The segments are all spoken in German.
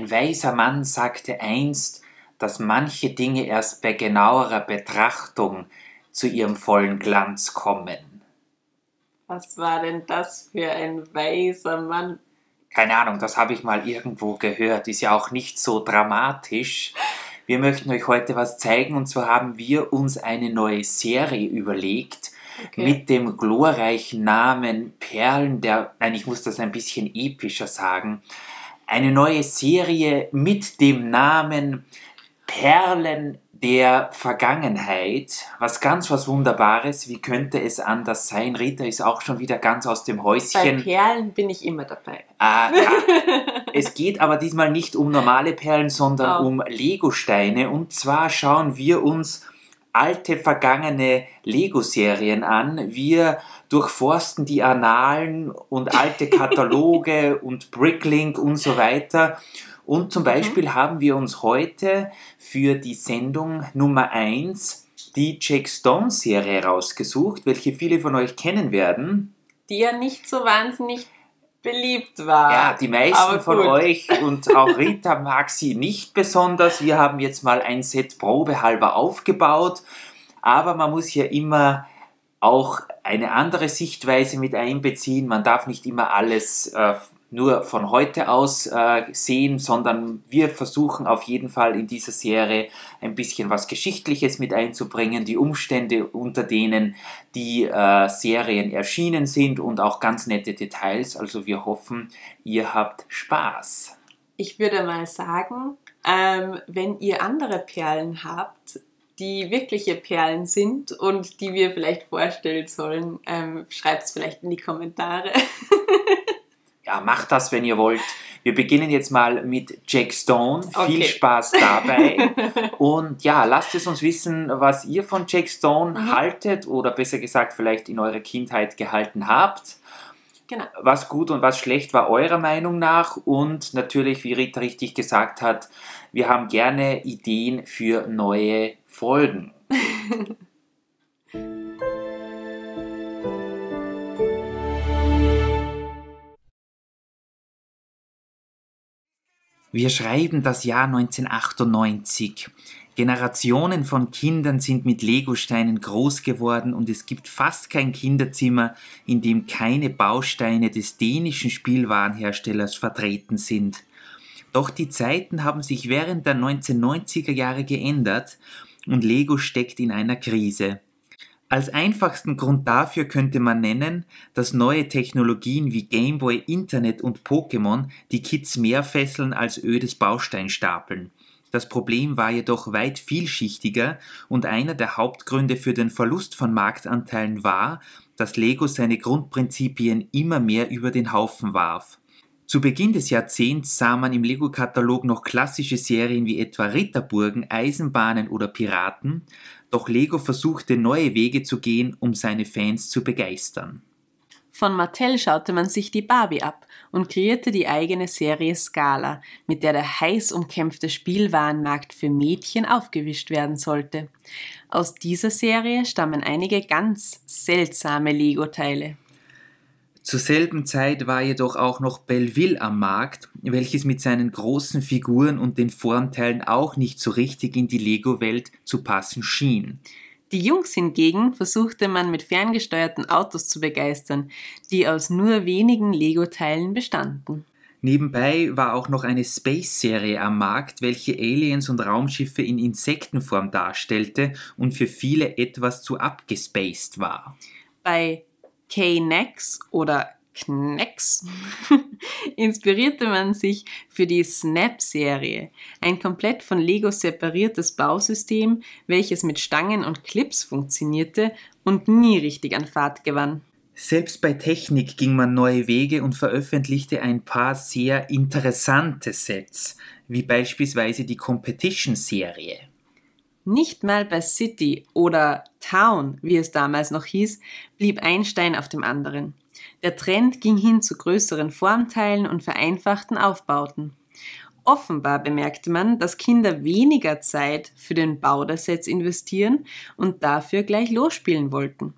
Ein weiser Mann sagte einst, dass manche Dinge erst bei genauerer Betrachtung zu ihrem vollen Glanz kommen. Was war denn das für ein weiser Mann? Keine Ahnung, das habe ich mal irgendwo gehört. Ist ja auch nicht so dramatisch. Wir möchten euch heute was zeigen, und zwar haben wir uns eine neue Serie überlegt mit dem glorreichen Namen Perlen der... Nein, ich muss das ein bisschen epischer sagen. Eine neue Serie mit dem Namen Perlen der Vergangenheit. Was Wunderbares. Wie könnte es anders sein? Rita ist auch schon wieder ganz aus dem Häuschen. Bei Perlen bin ich immer dabei. Ja. Es geht aber diesmal nicht um normale Perlen, sondern um Lego-Steine. Und zwar schauen wir uns alte, vergangene Lego-Serien an. Wir durchforsten die Annalen und alte Kataloge und Bricklink und so weiter. Und zum Beispiel haben wir uns heute für die Sendung Nummer 1 die Jack Stone-Serie rausgesucht, welche viele von euch kennen werden. Die ja nicht so wahnsinnig beliebt war. Ja, die meisten von euch und auch Rita mag sie nicht besonders. Wir haben jetzt mal ein Set probehalber aufgebaut, aber man muss ja immer auch eine andere Sichtweise mit einbeziehen. Man darf nicht immer alles nur von heute aus sehen, sondern wir versuchen auf jeden Fall in dieser Serie ein bisschen was Geschichtliches mit einzubringen, die Umstände, unter denen die Serien erschienen sind und auch ganz nette Details. Also wir hoffen, ihr habt Spaß. Ich würde mal sagen, wenn ihr andere Perlen habt, die wirkliche Perlen sind und die wir vielleicht vorstellen sollen, schreibt es vielleicht in die Kommentare. Ja, macht das, wenn ihr wollt. Wir beginnen jetzt mal mit Jack Stone. Viel Spaß dabei. Und ja, lasst es uns wissen, was ihr von Jack Stone haltet oder besser gesagt vielleicht in eurer Kindheit gehalten habt. Genau. Was gut und was schlecht war eurer Meinung nach. Und natürlich, wie Rita richtig gesagt hat, wir haben gerne Ideen für neue Folgen. Wir schreiben das Jahr 1998. Generationen von Kindern sind mit Legosteinen groß geworden und es gibt fast kein Kinderzimmer, in dem keine Bausteine des dänischen Spielwarenherstellers vertreten sind. Doch die Zeiten haben sich während der 1990er Jahre geändert und Lego steckt in einer Krise. Als einfachsten Grund dafür könnte man nennen, dass neue Technologien wie Gameboy, Internet und Pokémon die Kids mehr fesseln als ödes Bausteinstapeln. Das Problem war jedoch weit vielschichtiger und einer der Hauptgründe für den Verlust von Marktanteilen war, dass Lego seine Grundprinzipien immer mehr über den Haufen warf. Zu Beginn des Jahrzehnts sah man im Lego-Katalog noch klassische Serien wie etwa Ritterburgen, Eisenbahnen oder Piraten, doch Lego versuchte neue Wege zu gehen, um seine Fans zu begeistern. Von Mattel schaute man sich die Barbie ab und kreierte die eigene Serie Scala, mit der der heiß umkämpfte Spielwarenmarkt für Mädchen aufgewischt werden sollte. Aus dieser Serie stammen einige ganz seltsame Lego-Teile. Zur selben Zeit war jedoch auch noch Belleville am Markt, welches mit seinen großen Figuren und den Formteilen auch nicht so richtig in die Lego-Welt zu passen schien. Die Jungs hingegen versuchte man mit ferngesteuerten Autos zu begeistern, die aus nur wenigen Lego-Teilen bestanden. Nebenbei war auch noch eine Space-Serie am Markt, welche Aliens und Raumschiffe in Insektenform darstellte und für viele etwas zu abgespaced war. Bei K-Nex oder Knex inspirierte man sich für die Snap-Serie, ein komplett von Lego separiertes Bausystem, welches mit Stangen und Clips funktionierte und nie richtig an Fahrt gewann. Selbst bei Technik ging man neue Wege und veröffentlichte ein paar sehr interessante Sets, wie beispielsweise die Competition-Serie. Nicht mal bei City oder Town, wie es damals noch hieß, blieb ein Stein auf dem anderen. Der Trend ging hin zu größeren Formteilen und vereinfachten Aufbauten. Offenbar bemerkte man, dass Kinder weniger Zeit für den Bau der Sets investieren und dafür gleich losspielen wollten.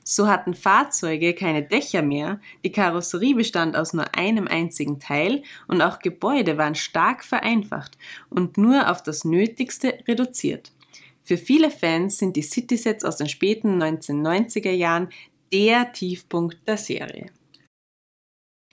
So hatten Fahrzeuge keine Dächer mehr, die Karosserie bestand aus nur einem einzigen Teil und auch Gebäude waren stark vereinfacht und nur auf das Nötigste reduziert. Für viele Fans sind die City-Sets aus den späten 1990er Jahren der Tiefpunkt der Serie.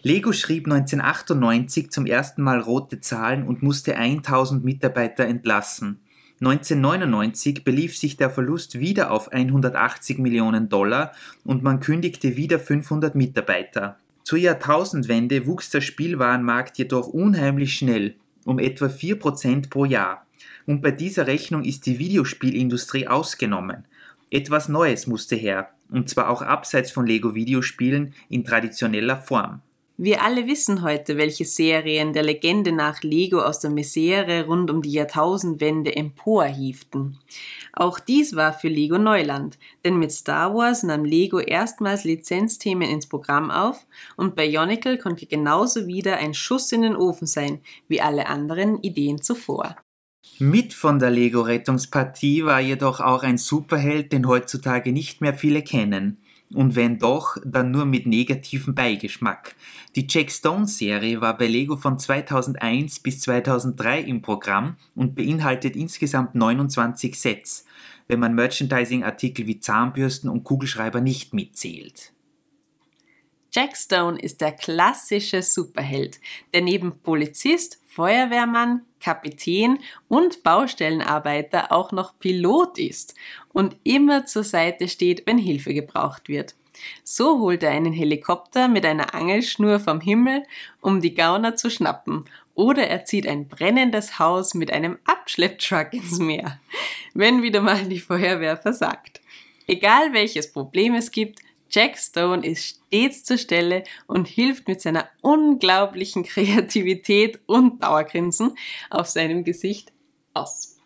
Lego schrieb 1998 zum ersten Mal rote Zahlen und musste 1000 Mitarbeiter entlassen. 1999 belief sich der Verlust wieder auf 180 Millionen Dollar und man kündigte wieder 500 Mitarbeiter. Zur Jahrtausendwende wuchs der Spielwarenmarkt jedoch unheimlich schnell, um etwa 4% pro Jahr. Und bei dieser Rechnung ist die Videospielindustrie ausgenommen. Etwas Neues musste her, und zwar auch abseits von Lego-Videospielen in traditioneller Form. Wir alle wissen heute, welche Serien der Legende nach Lego aus der Misere rund um die Jahrtausendwende emporhieften. Auch dies war für Lego Neuland, denn mit Star Wars nahm Lego erstmals Lizenzthemen ins Programm auf und Bionicle konnte genauso wieder ein Schuss in den Ofen sein, wie alle anderen Ideen zuvor. Mit von der Lego-Rettungspartie war jedoch auch ein Superheld, den heutzutage nicht mehr viele kennen. Und wenn doch, dann nur mit negativem Beigeschmack. Die Jack Stone-Serie war bei Lego von 2001 bis 2003 im Programm und beinhaltet insgesamt 29 Sets, wenn man Merchandising-Artikel wie Zahnbürsten und Kugelschreiber nicht mitzählt. Jack Stone ist der klassische Superheld, der neben Polizist, Feuerwehrmann, Kapitän und Baustellenarbeiter auch noch Pilot ist und immer zur Seite steht, wenn Hilfe gebraucht wird. So holt er einen Helikopter mit einer Angelschnur vom Himmel, um die Gauner zu schnappen, oder er zieht ein brennendes Haus mit einem Abschlepptruck ins Meer, wenn wieder mal die Feuerwehr versagt. Egal welches Problem es gibt, Jack Stone ist stets zur Stelle und hilft mit seiner unglaublichen Kreativität und Dauergrinsen auf seinem Gesicht aus.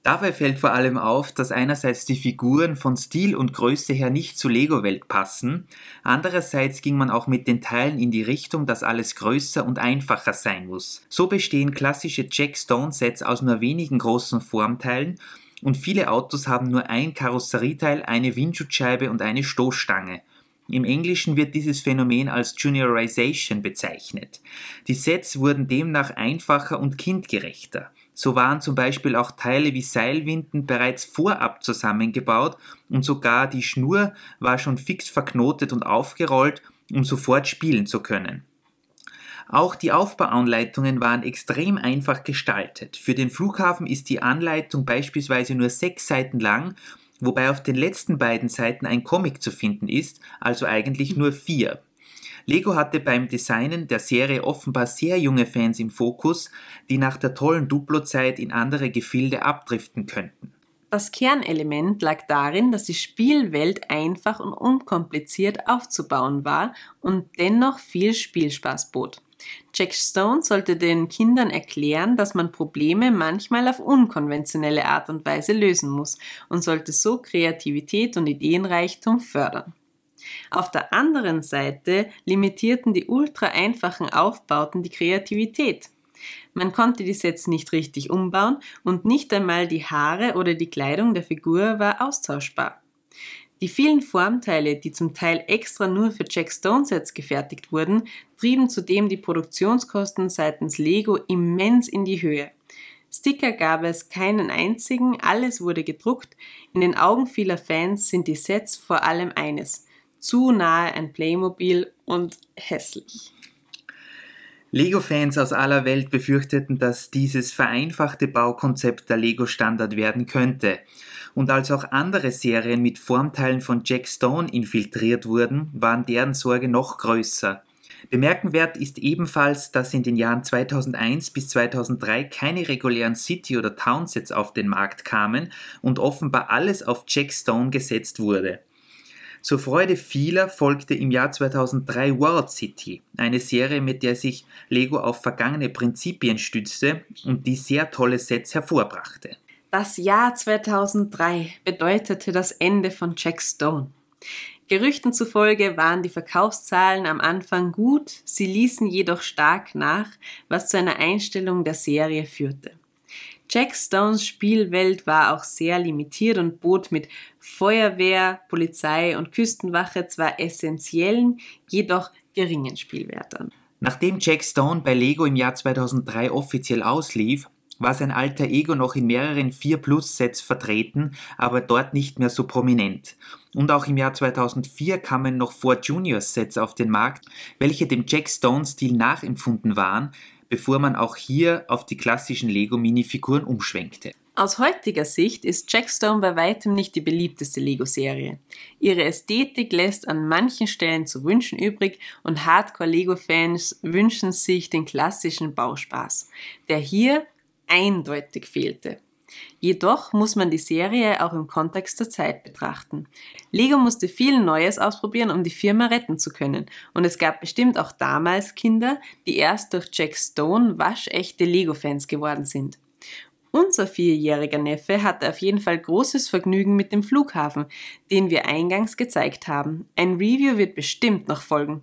Dabei fällt vor allem auf, dass einerseits die Figuren von Stil und Größe her nicht zur Lego-Welt passen, andererseits ging man auch mit den Teilen in die Richtung, dass alles größer und einfacher sein muss. So bestehen klassische Jack Stone-Sets aus nur wenigen großen Formteilen und viele Autos haben nur ein Karosserieteil, eine Windschutzscheibe und eine Stoßstange. Im Englischen wird dieses Phänomen als Juniorization bezeichnet. Die Sets wurden demnach einfacher und kindgerechter. So waren zum Beispiel auch Teile wie Seilwinden bereits vorab zusammengebaut und sogar die Schnur war schon fix verknotet und aufgerollt, um sofort spielen zu können. Auch die Aufbauanleitungen waren extrem einfach gestaltet. Für den Flughafen ist die Anleitung beispielsweise nur 6 Seiten lang, wobei auf den letzten beiden Seiten ein Comic zu finden ist, also eigentlich nur 4. Lego hatte beim Designen der Serie offenbar sehr junge Fans im Fokus, die nach der tollen Duplo-Zeit in andere Gefilde abdriften könnten. Das Kernelement lag darin, dass die Spielwelt einfach und unkompliziert aufzubauen war und dennoch viel Spielspaß bot. Jack Stone sollte den Kindern erklären, dass man Probleme manchmal auf unkonventionelle Art und Weise lösen muss und sollte so Kreativität und Ideenreichtum fördern. Auf der anderen Seite limitierten die ultra einfachen Aufbauten die Kreativität. Man konnte die Sets nicht richtig umbauen und nicht einmal die Haare oder die Kleidung der Figur war austauschbar. Die vielen Formteile, die zum Teil extra nur für Jack Stone Sets gefertigt wurden, trieben zudem die Produktionskosten seitens Lego immens in die Höhe. Sticker gab es keinen einzigen, alles wurde gedruckt. In den Augen vieler Fans sind die Sets vor allem eines: zu nahe an Playmobil und hässlich. Lego-Fans aus aller Welt befürchteten, dass dieses vereinfachte Baukonzept der Lego-Standard werden könnte. Und als auch andere Serien mit Formteilen von Jack Stone infiltriert wurden, waren deren Sorge noch größer. Bemerkenswert ist ebenfalls, dass in den Jahren 2001 bis 2003 keine regulären City- oder Townsets auf den Markt kamen und offenbar alles auf Jack Stone gesetzt wurde. Zur Freude vieler folgte im Jahr 2003 World City, eine Serie, mit der sich Lego auf vergangene Prinzipien stützte und die sehr tolle Sets hervorbrachte. Das Jahr 2003 bedeutete das Ende von Jack Stone. Gerüchten zufolge waren die Verkaufszahlen am Anfang gut, sie ließen jedoch stark nach, was zu einer Einstellung der Serie führte. Jack Stones Spielwelt war auch sehr limitiert und bot mit Feuerwehr, Polizei und Küstenwache zwar essentiellen, jedoch geringen Spielwert an. Nachdem Jack Stone bei Lego im Jahr 2003 offiziell auslief, war sein alter Ego noch in mehreren 4-Plus-Sets vertreten, aber dort nicht mehr so prominent. Und auch im Jahr 2004 kamen noch 4 Junior-Sets auf den Markt, welche dem Jack Stone-Stil nachempfunden waren, bevor man auch hier auf die klassischen Lego-Minifiguren umschwenkte. Aus heutiger Sicht ist Jack Stone bei weitem nicht die beliebteste Lego-Serie. Ihre Ästhetik lässt an manchen Stellen zu wünschen übrig und Hardcore-Lego-Fans wünschen sich den klassischen Bauspaß, der hier eindeutig fehlte. Jedoch muss man die Serie auch im Kontext der Zeit betrachten. Lego musste viel Neues ausprobieren, um die Firma retten zu können. Und es gab bestimmt auch damals Kinder, die erst durch Jack Stone waschechte Lego-Fans geworden sind. Unser 4-jähriger Neffe hatte auf jeden Fall großes Vergnügen mit dem Flughafen, den wir eingangs gezeigt haben. Ein Review wird bestimmt noch folgen.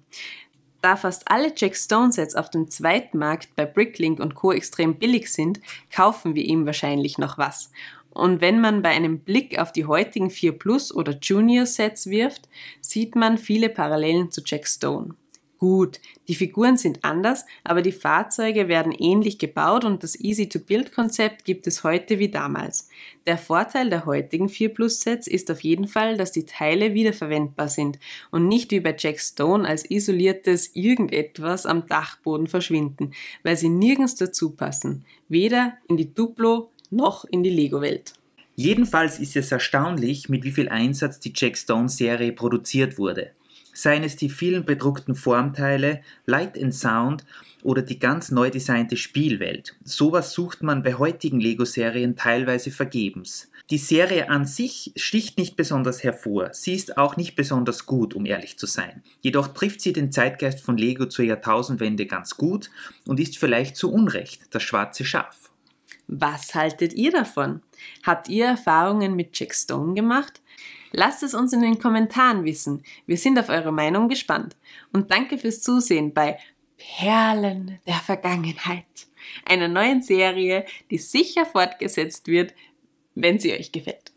Da fast alle Jack Stone Sets auf dem Zweitmarkt bei Bricklink und Co. extrem billig sind, kaufen wir ihm wahrscheinlich noch was. Und wenn man bei einem Blick auf die heutigen 4 Plus oder Junior Sets wirft, sieht man viele Parallelen zu Jack Stone. Gut, die Figuren sind anders, aber die Fahrzeuge werden ähnlich gebaut und das Easy-to-Build-Konzept gibt es heute wie damals. Der Vorteil der heutigen 4-Plus-Sets ist auf jeden Fall, dass die Teile wiederverwendbar sind und nicht wie bei Jack Stone als isoliertes Irgendetwas am Dachboden verschwinden, weil sie nirgends dazu passen, weder in die Duplo noch in die Lego-Welt. Jedenfalls ist es erstaunlich, mit wie viel Einsatz die Jack Stone-Serie produziert wurde. Seien es die vielen bedruckten Formteile, Light and Sound oder die ganz neu designte Spielwelt. Sowas sucht man bei heutigen Lego-Serien teilweise vergebens. Die Serie an sich sticht nicht besonders hervor, sie ist auch nicht besonders gut, um ehrlich zu sein. Jedoch trifft sie den Zeitgeist von Lego zur Jahrtausendwende ganz gut und ist vielleicht zu Unrecht das schwarze Schaf. Was haltet ihr davon? Habt ihr Erfahrungen mit Jack Stone gemacht? Lasst es uns in den Kommentaren wissen. Wir sind auf eure Meinung gespannt. Und danke fürs Zusehen bei Perlen der Vergangenheit, einer neuen Serie, die sicher fortgesetzt wird, wenn sie euch gefällt.